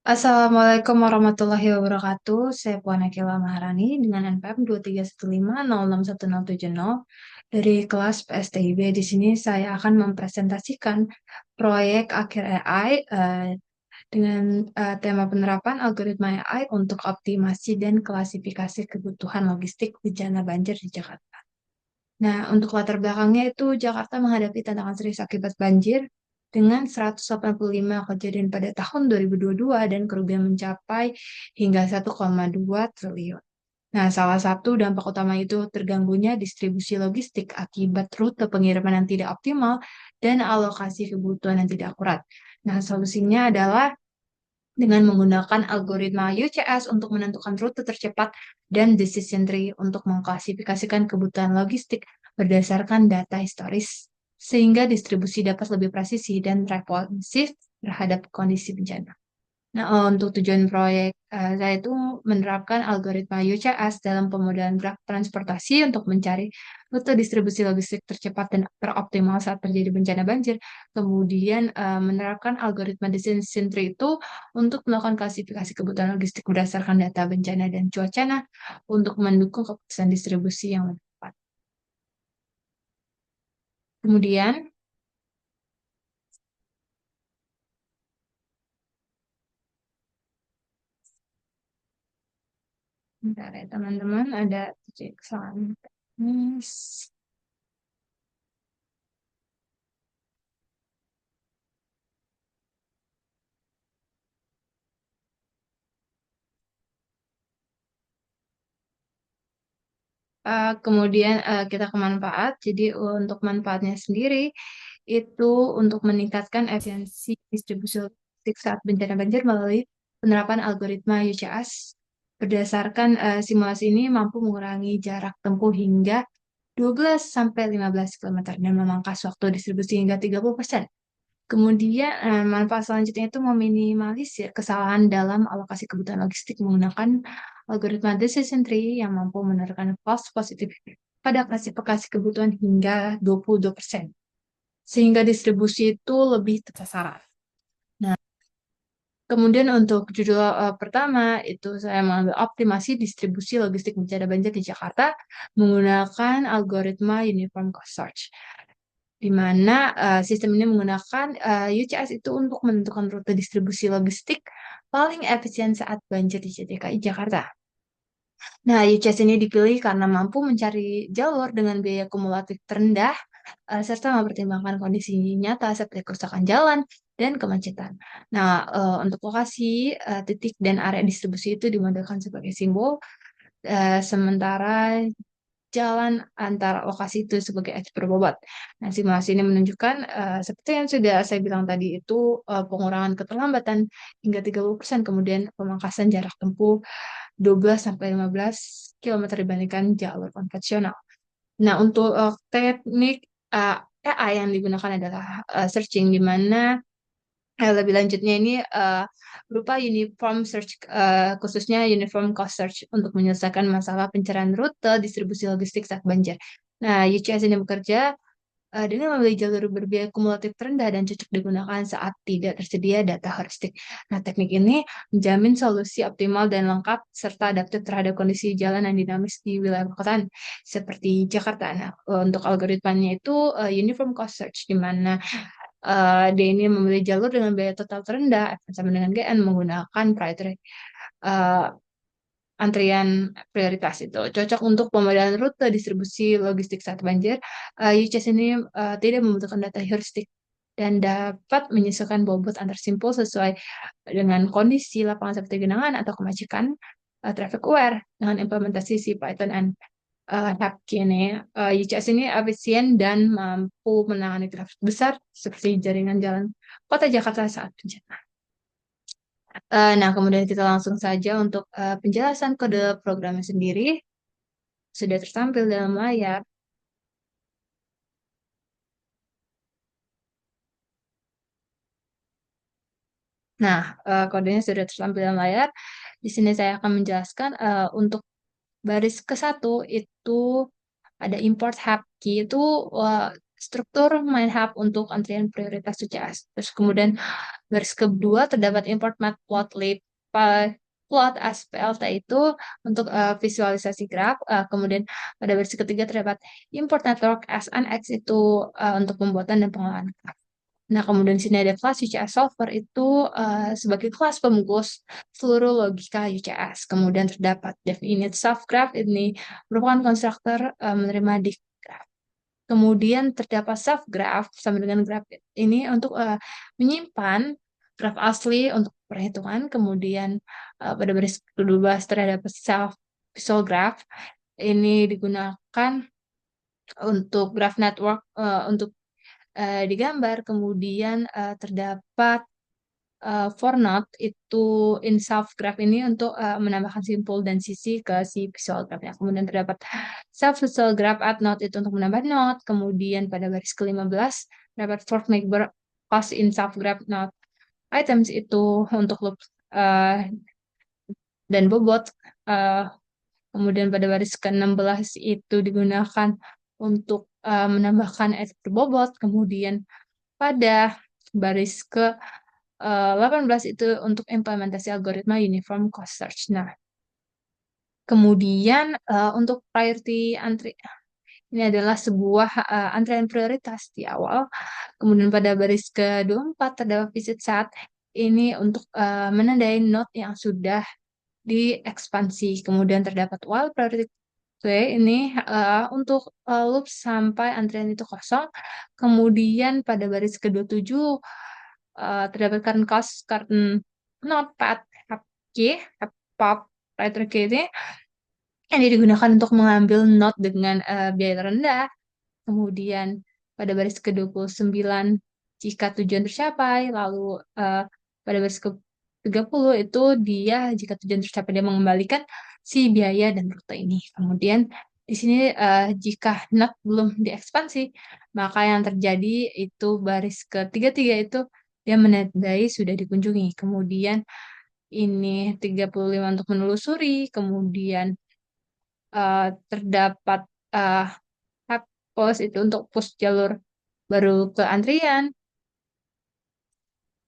Assalamualaikum warahmatullahi wabarakatuh. Saya Puan Akila Maharani dengan NPM 231506170 dari kelas PSTIB. Di sini saya akan mempresentasikan proyek akhir AI dengan tema penerapan algoritma AI untuk optimasi dan klasifikasi kebutuhan logistik bencana banjir di Jakarta. Nah, untuk latar belakangnya itu Jakarta menghadapi tantangan serius akibat banjir dengan 185 kejadian pada tahun 2022 dan kerugian mencapai hingga 1,2 triliun. Nah, salah satu dampak utama itu terganggunya distribusi logistik akibat rute pengiriman yang tidak optimal dan alokasi kebutuhan yang tidak akurat. Nah, solusinya adalah dengan menggunakan algoritma UCS untuk menentukan rute tercepat dan decision tree untuk mengklasifikasikan kebutuhan logistik berdasarkan data historis, sehingga distribusi dapat lebih presisi dan responsif terhadap kondisi bencana. Nah, untuk tujuan proyek, saya itu menerapkan algoritma UCS dalam pemodelan graf transportasi untuk mencari rute distribusi logistik tercepat dan teroptimal saat terjadi bencana banjir. Kemudian, menerapkan algoritma decision tree itu untuk melakukan klasifikasi kebutuhan logistik berdasarkan data bencana dan cuaca untuk mendukung keputusan distribusi yang lebih tepat. Kemudian, bentar ya teman-teman, ada kesalahan teknis. Kemudian kita ke manfaat. Jadi untuk manfaatnya sendiri itu untuk meningkatkan efisiensi distribusi logistik saat bencana banjir melalui penerapan algoritma UCS. Berdasarkan simulasi ini mampu mengurangi jarak tempuh hingga 12 sampai 15 km dan memangkas waktu distribusi hingga 30%. Kemudian manfaat selanjutnya itu meminimalisir kesalahan dalam alokasi kebutuhan logistik menggunakan algoritma decision tree yang mampu menerapkan false positif pada klasifikasi kebutuhan hingga 22%, sehingga distribusi itu lebih tepat sasaran. Nah, kemudian untuk judul pertama itu saya mengambil optimasi distribusi logistik bencana banjir di Jakarta menggunakan algoritma Uniform Cost Search, di mana sistem ini menggunakan UCS itu untuk menentukan rute distribusi logistik paling efisien saat banjir di DKI Jakarta. Nah, UCS ini dipilih karena mampu mencari jalur dengan biaya kumulatif terendah, serta mempertimbangkan kondisi nyata seperti kerusakan jalan dan kemacetan. Nah, untuk lokasi, titik, dan area distribusi itu dimodelkan sebagai simbol, sementara jalan antara lokasi itu sebagai ekspor bobot. Nah, simulasi ini menunjukkan seperti yang sudah saya bilang tadi itu pengurangan keterlambatan hingga 30%, kemudian pemangkasan jarak tempuh 12 sampai 15 km dibandingkan jalur konvensional. Nah, untuk teknik uh, AI yang digunakan adalah searching, di mana lebih lanjutnya ini berupa uniform search, khususnya uniform cost search untuk menyelesaikan masalah pencarian rute distribusi logistik saat banjir. Nah, UCS ini bekerja dengan memilih jalur berbiaya kumulatif terendah dan cocok digunakan saat tidak tersedia data heuristik. Nah, teknik ini menjamin solusi optimal dan lengkap serta adaptif terhadap kondisi jalan yang dinamis di wilayah perkotaan seperti Jakarta. Nah, untuk algoritmanya itu uniform cost search, di mana dia ini memilih jalur dengan biaya total terendah sama dengan GN menggunakan priority eh, antrian prioritas itu cocok untuk pemodelan rute distribusi logistik saat banjir. UCS ini tidak membutuhkan data heuristik dan dapat menyesuaikan bobot antar simpul sesuai dengan kondisi lapangan seperti genangan atau kemacetan, traffic aware dengan implementasi si Python and Hapki ini. UCS ini efisien dan mampu menangani traffic besar seperti jaringan jalan kota Jakarta saat bencana. Nah, kemudian kita langsung saja untuk penjelasan kode programnya sendiri sudah tertampil dalam layar. Nah, kodenya sudah tertampil dalam layar. Di sini saya akan menjelaskan untuk baris ke satu itu ada import hub key itu struktur main hub untuk antrian prioritas UCS. Terus kemudian baris kedua terdapat import matplotlib plot ASPLT itu untuk visualisasi graf. Kemudian pada baris ketiga terdapat import network SNX itu untuk pembuatan dan pengelolaan graf. Nah, kemudian di sini ada kelas UCS solver itu sebagai kelas pembungkus seluruh logika UCS. Kemudian terdapat dev init subgraph ini merupakan konstruktor menerima div graph. Kemudian terdapat subgraph sama dengan graph ini untuk menyimpan graf asli untuk perhitungan. Kemudian pada baris ke-12 terdapat self visual graph. Ini digunakan untuk graph network untuk digambar. Kemudian terdapat for node itu in self graph ini untuk menambahkan simpul dan sisi ke si visual graph-nya. Kemudian terdapat self visual graph at node itu untuk menambah node. Kemudian pada baris ke-15 terdapat for make cost in self graph node items itu untuk loop dan bobot. Kemudian pada baris ke-16 itu digunakan untuk menambahkan edit berbobot. Kemudian pada baris ke-18 itu untuk implementasi algoritma uniform cost search. Nah, kemudian untuk priority antri ini adalah sebuah antrean prioritas di awal. Kemudian pada baris ke-24 terdapat visit set ini untuk menandai node yang sudah diekspansi. Kemudian terdapat while priority ini untuk loop sampai antrian itu kosong. Kemudian pada baris ke-27 terdapat current cost, current notepad, key, pop, writer key ini digunakan untuk mengambil note dengan biaya rendah. Kemudian pada baris ke-29 jika tujuan tercapai, lalu pada baris ke-30 itu dia jika tujuan tercapai dia mengembalikan si biaya dan rute ini. Kemudian di sini jika not belum diekspansi, maka yang terjadi itu baris ke-33 itu dia menandai sudah dikunjungi. Kemudian ini 35 untuk menelusuri, kemudian terdapat uh, post itu untuk push jalur baru ke antrian.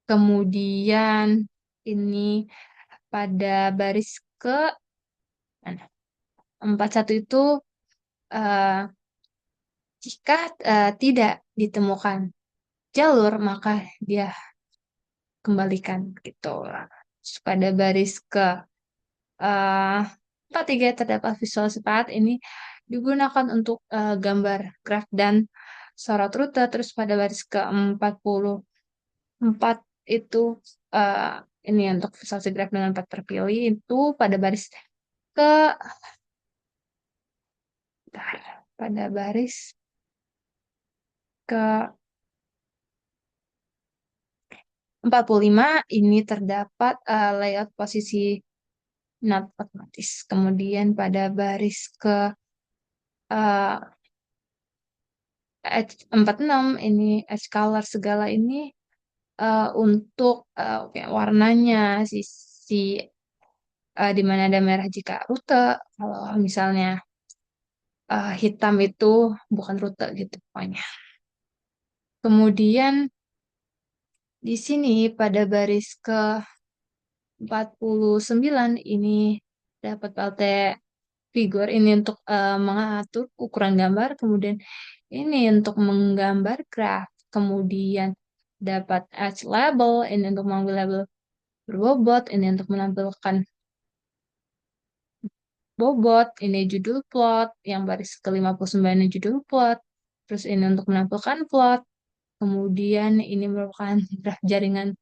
Kemudian ini pada baris ke mana? 41 itu uh, jika tidak ditemukan jalur maka dia kembalikan gitu. Terus pada baris ke 43 terdapat visual cepat ini digunakan untuk gambar graf dan sorot rute. Terus pada baris ke-44 itu uh, ini untuk visual graf dengan empat terpilih itu pada baris ke bentar, pada baris ke 45 ini terdapat layout posisi not otomatis. Kemudian pada baris ke 46 ini edge color segala ini untuk warnanya sisi di mana ada merah jika rute. Kalau misalnya hitam itu bukan rute gitu pokoknya. Kemudian di sini pada baris ke 49 ini dapat PLT figure ini untuk mengatur ukuran gambar, kemudian ini untuk menggambar graf, kemudian dapat edge label ini untuk mengambil label berbobot, ini untuk menampilkan bobot, ini judul plot, yang baris ke-59 ini judul plot, terus ini untuk menampilkan plot, kemudian ini merupakan graf jaringan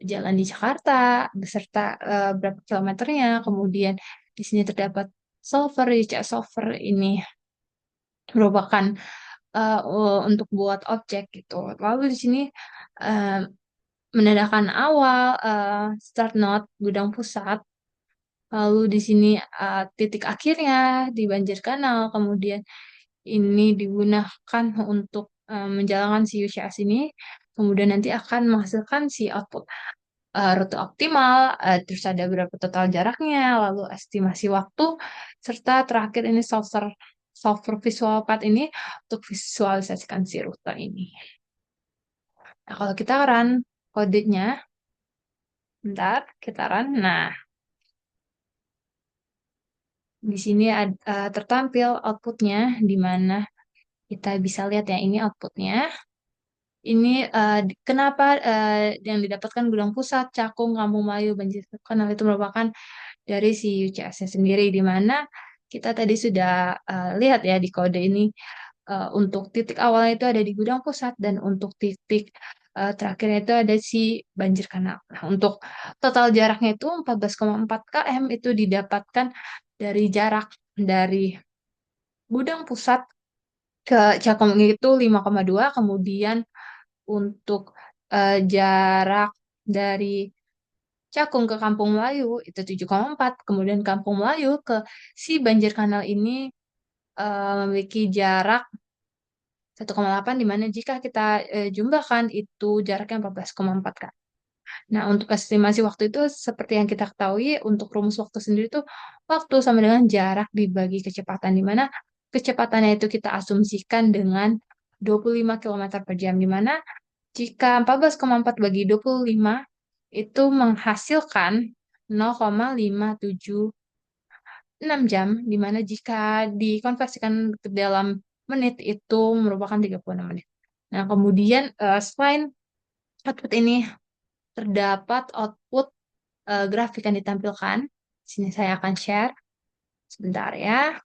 jalan di Jakarta beserta berapa kilometernya, kemudian di sini terdapat solver, UCS solver ini merupakan untuk buat objek gitu. Lalu di sini uh, menandakan awal, start node, gudang pusat, lalu di sini titik akhirnya di banjir kanal, kemudian ini digunakan untuk menjalankan si UCS ini, kemudian nanti akan menghasilkan si output rute optimal, terus ada berapa total jaraknya, lalu estimasi waktu, serta terakhir ini solver visual path ini untuk visualisasikan si rute ini. Nah, kalau kita run kodenya, Bentar, kita run. Nah, di sini tertampil outputnya, di mana kita bisa lihat ya, ini outputnya. Ini kenapa yang didapatkan Gudang Pusat, Cakung, Kampung Melayu, Banjir Kanal itu merupakan dari si UCS-nya sendiri, di mana kita tadi sudah lihat ya di kode ini untuk titik awalnya itu ada di Gudang Pusat dan untuk titik terakhirnya itu ada si Banjir Kanal. Nah, untuk total jaraknya itu 14,4 km itu didapatkan dari jarak dari Gudang Pusat ke Cakung itu 5,2, kemudian untuk jarak dari Cakung ke Kampung Melayu itu 7,4, kemudian Kampung Melayu ke si Banjir Kanal ini memiliki jarak 1,8, di mana jika kita jumlahkan itu jaraknya 14,4 kan. Nah, untuk estimasi waktu itu seperti yang kita ketahui untuk rumus waktu sendiri itu waktu sama dengan jarak dibagi kecepatan, di mana kecepatannya itu kita asumsikan dengan 25 km per jam, di mana jika 14,4 bagi 25 itu menghasilkan 0,576 jam, di mana jika dikonversikan ke dalam menit itu merupakan 36 menit. Nah, kemudian selain output ini terdapat output grafik yang ditampilkan. Sini saya akan share sebentar ya.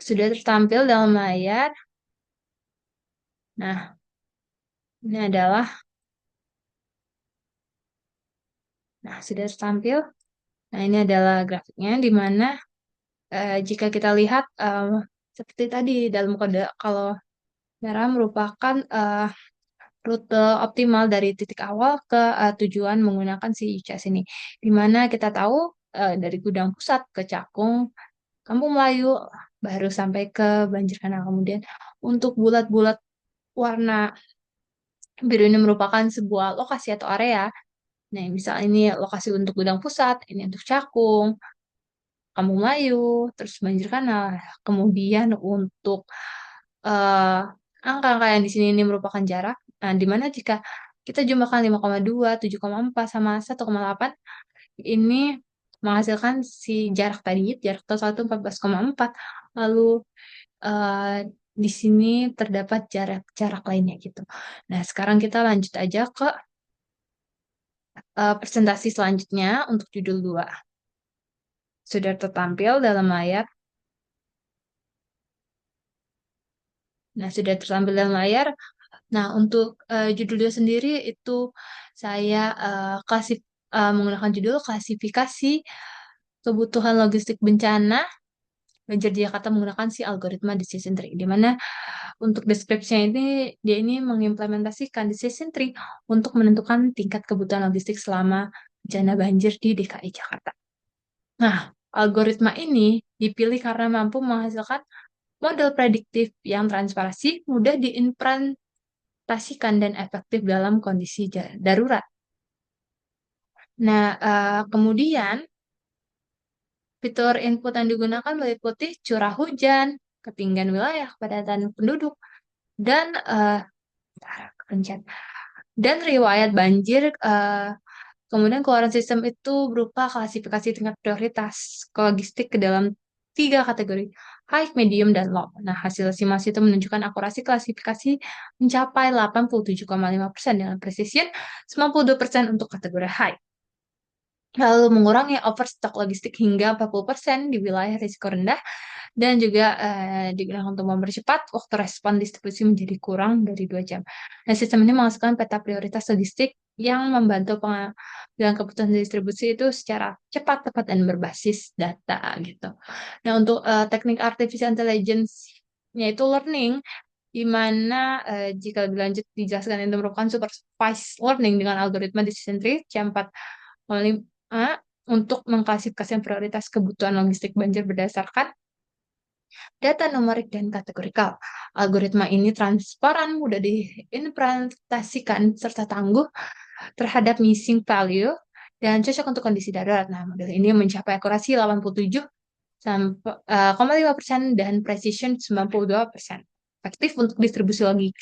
Sudah tertampil dalam layar. Nah, ini adalah, nah sudah tertampil. Nah, ini adalah grafiknya di mana jika kita lihat seperti tadi dalam kode, kalau merah merupakan rute optimal dari titik awal ke tujuan menggunakan si UCS ini. Di mana kita tahu dari Gudang Pusat ke Cakung, Kampung Melayu, baru sampai ke Banjir Kanal. Kemudian untuk bulat-bulat warna biru ini merupakan sebuah lokasi atau area. Nah, misal ini lokasi untuk Gudang Pusat, ini untuk Cakung, Kampung Melayu, terus Banjir Kanal. Kemudian untuk eh, angka-angka yang di sini ini merupakan jarak. Nah, di mana jika kita jumlahkan 5,2, 7,4 sama 1,8, ini menghasilkan si jarak tadi, jarak total itu 14,4. Lalu eh, di sini terdapat jarak-jarak lainnya gitu. Nah, sekarang kita lanjut aja ke presentasi selanjutnya untuk judul 2. Sudah tertampil dalam layar. Nah, sudah tertampil dalam layar. Nah, untuk judul 2 sendiri itu saya menggunakan judul klasifikasi kebutuhan logistik bencana banjir di Jakarta menggunakan si algoritma decision tree, di mana untuk deskripsinya ini dia ini mengimplementasikan decision tree untuk menentukan tingkat kebutuhan logistik selama bencana banjir di DKI Jakarta. Nah, algoritma ini dipilih karena mampu menghasilkan model prediktif yang transparansi, mudah diimplementasikan dan efektif dalam kondisi darurat. Nah, kemudian fitur input yang digunakan meliputi curah hujan, ketinggian wilayah, kepadatan penduduk, dan kepencet. Dan riwayat banjir, kemudian keluaran sistem itu berupa klasifikasi tingkat prioritas logistik ke dalam 3 kategori, high, medium, dan low. Nah, hasil estimasi itu menunjukkan akurasi klasifikasi mencapai 87,5% dengan presisi 92% untuk kategori high. Lalu mengurangi overstock logistik hingga 40% di wilayah risiko rendah, dan juga digunakan untuk mempercepat waktu respon distribusi menjadi kurang dari 2 jam. Nah, sistem ini menghasilkan peta prioritas logistik yang membantu pengambilan keputusan distribusi itu secara cepat, tepat, dan berbasis data gitu. Nah, untuk teknik artificial intelligence-nya itu learning, di mana jika lebih lanjut dijelaskan itu merupakan supervised learning dengan algoritma decision tree C4,5 untuk mengklasifikasi prioritas kebutuhan logistik banjir berdasarkan data numerik dan kategorikal. Algoritma ini transparan, mudah diimplementasikan, serta tangguh terhadap missing value dan cocok untuk kondisi darurat. Nah, model ini mencapai akurasi 87,5% dan precision 92%. Efektif untuk distribusi logis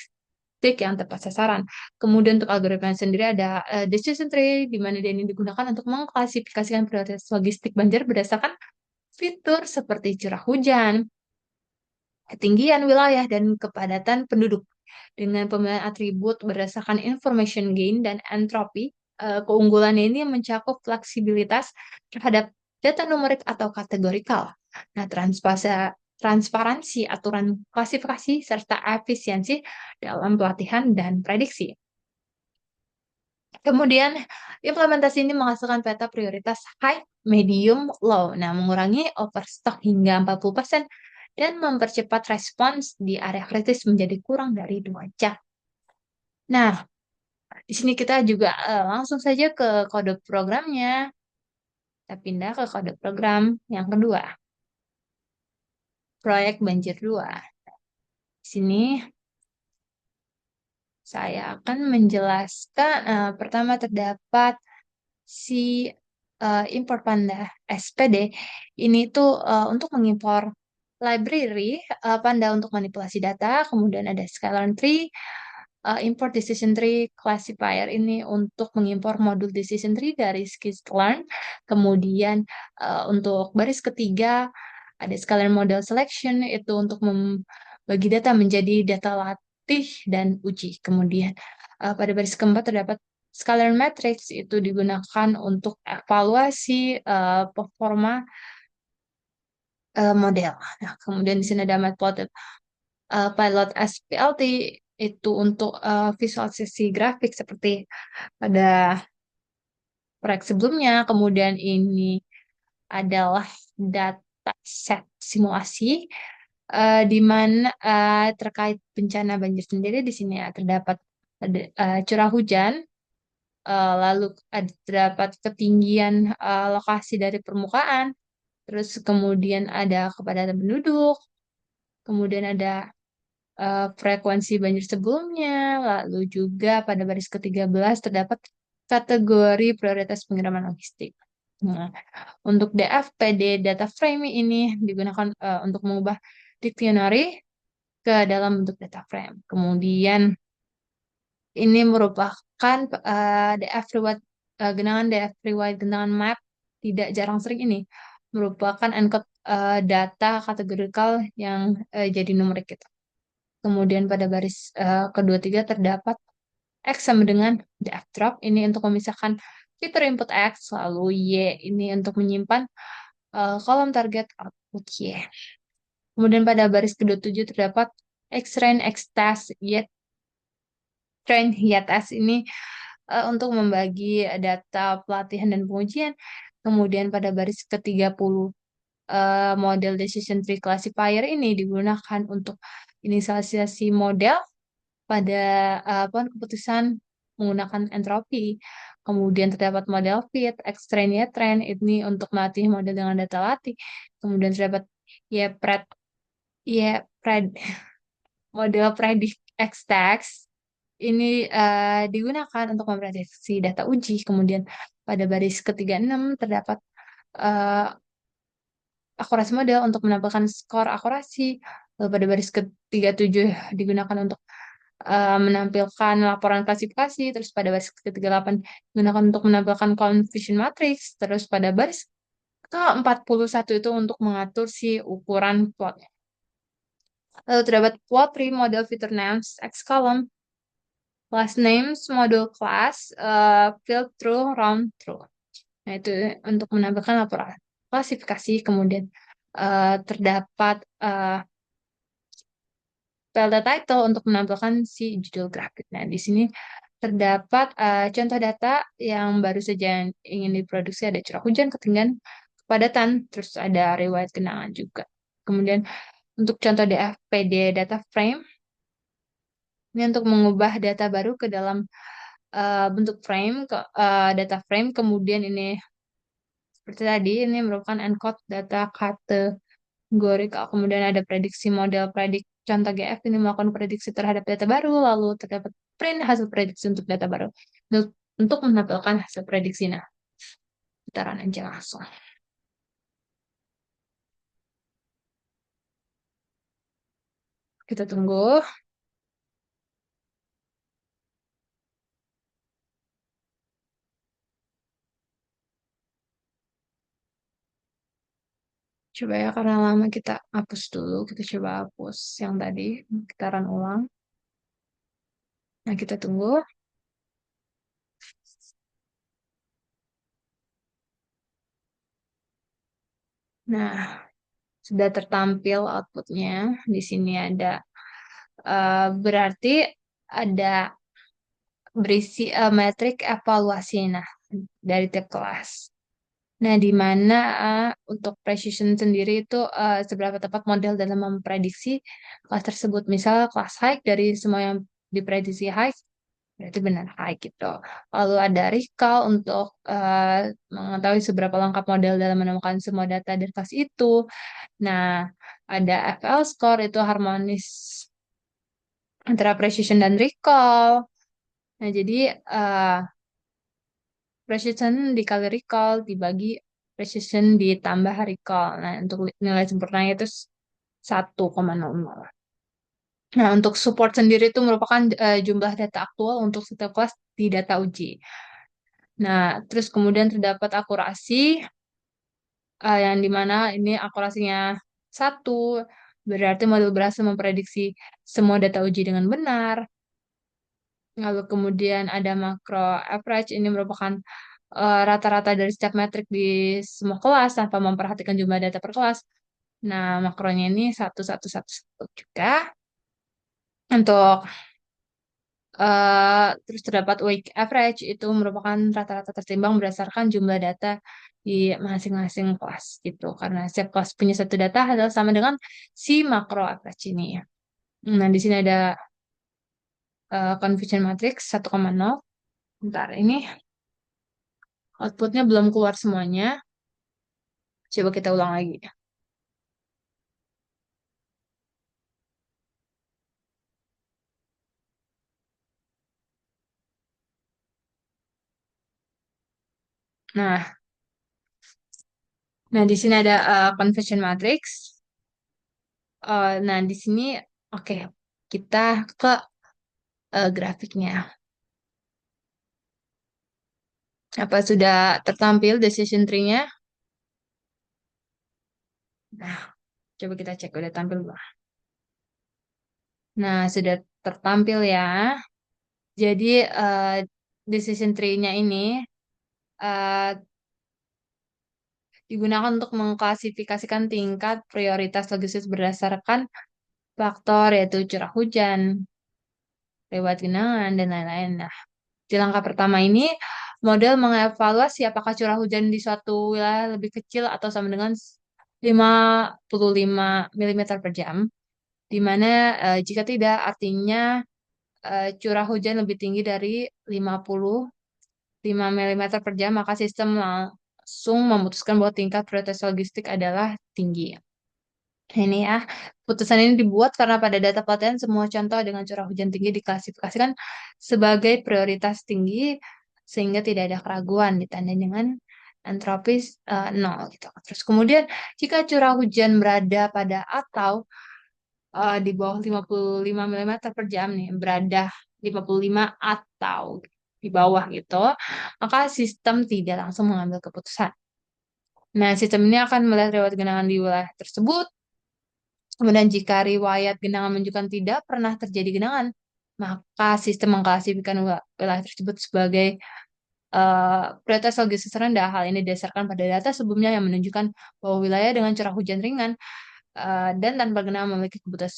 logistik yang tepat sasaran. Kemudian untuk algoritma sendiri ada decision tree, di mana dia ini digunakan untuk mengklasifikasikan prioritas logistik banjir berdasarkan fitur seperti curah hujan, ketinggian wilayah, dan kepadatan penduduk. Dengan pemilihan atribut berdasarkan information gain dan entropy, keunggulannya ini mencakup fleksibilitas terhadap data numerik atau kategorikal. Nah, transparansi aturan klasifikasi serta efisiensi dalam pelatihan dan prediksi. Kemudian, implementasi ini menghasilkan peta prioritas high, medium, low. Nah, mengurangi overstock hingga 40% dan mempercepat respons di area kritis menjadi kurang dari 2 jam. Nah, di sini kita juga langsung saja ke kode programnya. Kita pindah ke kode program yang kedua, proyek banjir 2. Di sini saya akan menjelaskan, pertama terdapat si import Panda SPD. Ini tuh untuk mengimpor library Panda untuk manipulasi data, kemudian ada Skylern Tree, import decision tree classifier ini untuk mengimpor modul decision tree dari sklearn. Kemudian untuk baris ketiga ada Skylern model selection, itu untuk membagi data menjadi data latih dan uji. Kemudian pada baris keempat terdapat Skylern matrix, itu digunakan untuk evaluasi performa model. Nah, kemudian di sini ada matplotlib pilot SPLT, itu untuk visualisasi grafik seperti pada proyek sebelumnya. Kemudian ini adalah dataset simulasi di mana terkait bencana banjir sendiri di sini ya, terdapat curah hujan, lalu terdapat ketinggian lokasi dari permukaan, terus kemudian ada kepadatan penduduk, kemudian ada frekuensi banjir sebelumnya, lalu juga pada baris ke-13 terdapat kategori prioritas pengiriman logistik. Nah, untuk DFPD data frame ini digunakan untuk mengubah dictionary ke dalam bentuk data frame. Kemudian ini merupakan DF reward, genangan DF reward genangan map tidak jarang sering ini merupakan encode data kategorikal yang jadi numerik gitu. Kemudian pada baris kedua tiga terdapat X sama dengan df drop, ini untuk memisahkan fitur input X, lalu Y ini untuk menyimpan kolom target output Y. Kemudian pada baris kedua tujuh terdapat X-train, X-test, Y-train, Y-test ini untuk membagi data pelatihan dan pengujian. Kemudian pada baris ke-30 model decision tree classifier ini digunakan untuk inisialisasi model pada keputusan menggunakan entropi. Kemudian terdapat model fit, X-train, Y-train, ini untuk melatih model dengan data latih. Kemudian terdapat Y-pred, Y-pred, model predict X-text. Ini digunakan untuk memprediksi data uji. Kemudian pada baris ke-36 terdapat uh, akurasi model untuk menampilkan skor akurasi. Lalu pada baris ke-37 digunakan untuk menampilkan laporan klasifikasi, terus pada baris ke-38 digunakan untuk menampilkan confusion matrix, terus pada baris ke-41 itu untuk mengatur si ukuran plotnya. Lalu terdapat plot tree model feature names X column, class names model class, field true, round true. Nah, itu untuk menampilkan laporan klasifikasi. Kemudian terdapat Delta title untuk menampilkan si judul grafik. Nah, di sini terdapat contoh data yang baru saja ingin diproduksi, ada curah hujan, ketinggian, kepadatan, terus ada riwayat genangan juga. Kemudian untuk contoh DFPD data frame, ini untuk mengubah data baru ke dalam bentuk frame, data frame, kemudian ini seperti tadi, ini merupakan encode data kategorikal. Kemudian ada prediksi model predik contoh GF ini melakukan prediksi terhadap data baru, lalu terdapat print hasil prediksi untuk data baru. Untuk menampilkan hasil prediksi. Nah, kita run aja langsung. Kita tunggu. Coba ya, karena lama kita hapus dulu. Kita coba hapus yang tadi. Kita run ulang. Nah, kita tunggu. Nah, sudah tertampil outputnya. Di sini ada, berarti ada berisi metrik evaluasi. Nah, dari tiap kelas. Nah, di mana untuk precision sendiri itu seberapa tepat model dalam memprediksi kelas tersebut. Misal kelas high dari semua yang diprediksi high, berarti benar high gitu. Lalu ada recall untuk mengetahui seberapa lengkap model dalam menemukan semua data dari kelas itu. Nah, ada FL score itu harmonis antara precision dan recall. Nah, jadi eh, precision dikali recall dibagi precision ditambah recall. Nah, untuk nilai sempurnanya itu 1,00. Nah, untuk support sendiri itu merupakan jumlah data aktual untuk setiap kelas di data uji. Nah, terus kemudian terdapat akurasi yang dimana ini akurasinya 1, berarti model berhasil memprediksi semua data uji dengan benar. Lalu kemudian ada makro average, ini merupakan rata-rata dari setiap metrik di semua kelas tanpa memperhatikan jumlah data per kelas. Nah, makronya ini 1, 1, 1, 1 juga. Untuk terus terdapat week average, itu merupakan rata-rata tertimbang berdasarkan jumlah data di masing-masing kelas gitu. Karena setiap kelas punya satu data adalah sama dengan si makro average ini ya. Nah, di sini ada confusion matrix 1,0. Bentar, ini outputnya belum keluar semuanya. Coba kita ulang lagi. Nah, nah, di sini ada conversion matrix. Nah, di sini oke, kita ke grafiknya. Apa sudah tertampil decision tree-nya? Nah, coba kita cek udah tampil belum. Nah, sudah tertampil ya. Jadi decision tree-nya ini eh, digunakan untuk mengklasifikasikan tingkat prioritas logistik berdasarkan faktor yaitu curah hujan, lewat genangan, dan lain-lain. Nah, di langkah pertama ini, model mengevaluasi apakah curah hujan di suatu wilayah lebih kecil atau sama dengan 55 mm per jam, di mana jika tidak, artinya curah hujan lebih tinggi dari 55 mm per jam, maka sistem langsung memutuskan bahwa tingkat prioritas logistik adalah tinggi. Ini ya, putusan ini dibuat karena pada data pelatihan semua contoh dengan curah hujan tinggi diklasifikasikan sebagai prioritas tinggi sehingga tidak ada keraguan ditandai dengan entropis 0 gitu. Terus kemudian jika curah hujan berada pada atau di bawah 55 mm per jam nih, berada 55 atau di bawah gitu, maka sistem tidak langsung mengambil keputusan. Nah, sistem ini akan melihat riwayat genangan di wilayah tersebut. Kemudian jika riwayat genangan menunjukkan tidak pernah terjadi genangan, maka sistem mengklasifikasikan wilayah tersebut sebagai prioritas logistik rendah. Hal ini didasarkan pada data sebelumnya yang menunjukkan bahwa wilayah dengan curah hujan ringan dan tanpa genangan memiliki kebutuhan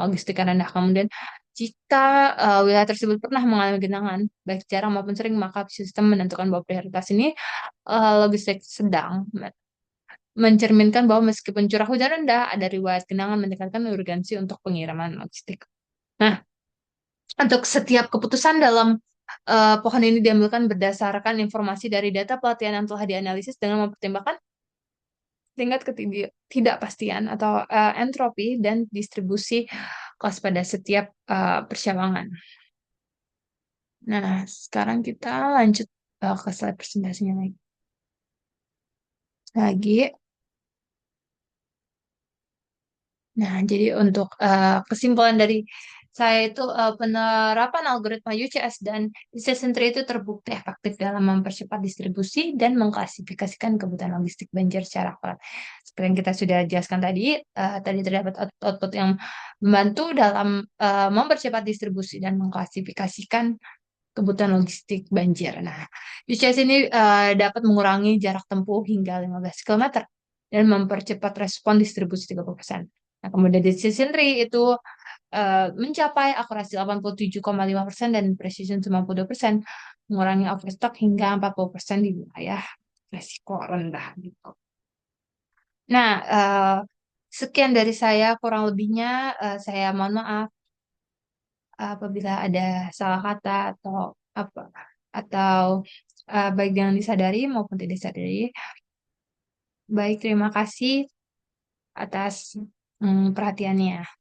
logistik yang rendah. Kemudian jika wilayah tersebut pernah mengalami genangan, baik jarang maupun sering, maka sistem menentukan bahwa prioritas ini logistik sedang, mencerminkan bahwa meskipun curah hujan rendah, ada riwayat genangan meningkatkan urgensi untuk pengiriman logistik. Nah, untuk setiap keputusan dalam pohon ini diambilkan berdasarkan informasi dari data pelatihan yang telah dianalisis dengan mempertimbangkan tingkat ketidakpastian atau entropi dan distribusi kos pada setiap persawangan. Nah, sekarang kita lanjut ke slide presentasinya lagi. Lagi. Nah, jadi untuk kesimpulan dari saya itu penerapan algoritma UCS dan decision tree itu terbukti efektif dalam mempercepat distribusi dan mengklasifikasikan kebutuhan logistik banjir secara akurat. Seperti yang kita sudah jelaskan tadi, tadi terdapat output yang membantu dalam mempercepat distribusi dan mengklasifikasikan kebutuhan logistik banjir. Nah, UCS ini dapat mengurangi jarak tempuh hingga 15 km dan mempercepat respon distribusi 30%. Nah, kemudian decision tree itu mencapai akurasi 87,5% dan precision 92%, mengurangi overstock hingga 40% di wilayah resiko rendah gitu. Nah, sekian dari saya, kurang lebihnya saya mohon maaf apabila ada salah kata atau apa atau baik yang disadari maupun tidak disadari. Baik, terima kasih atas perhatiannya.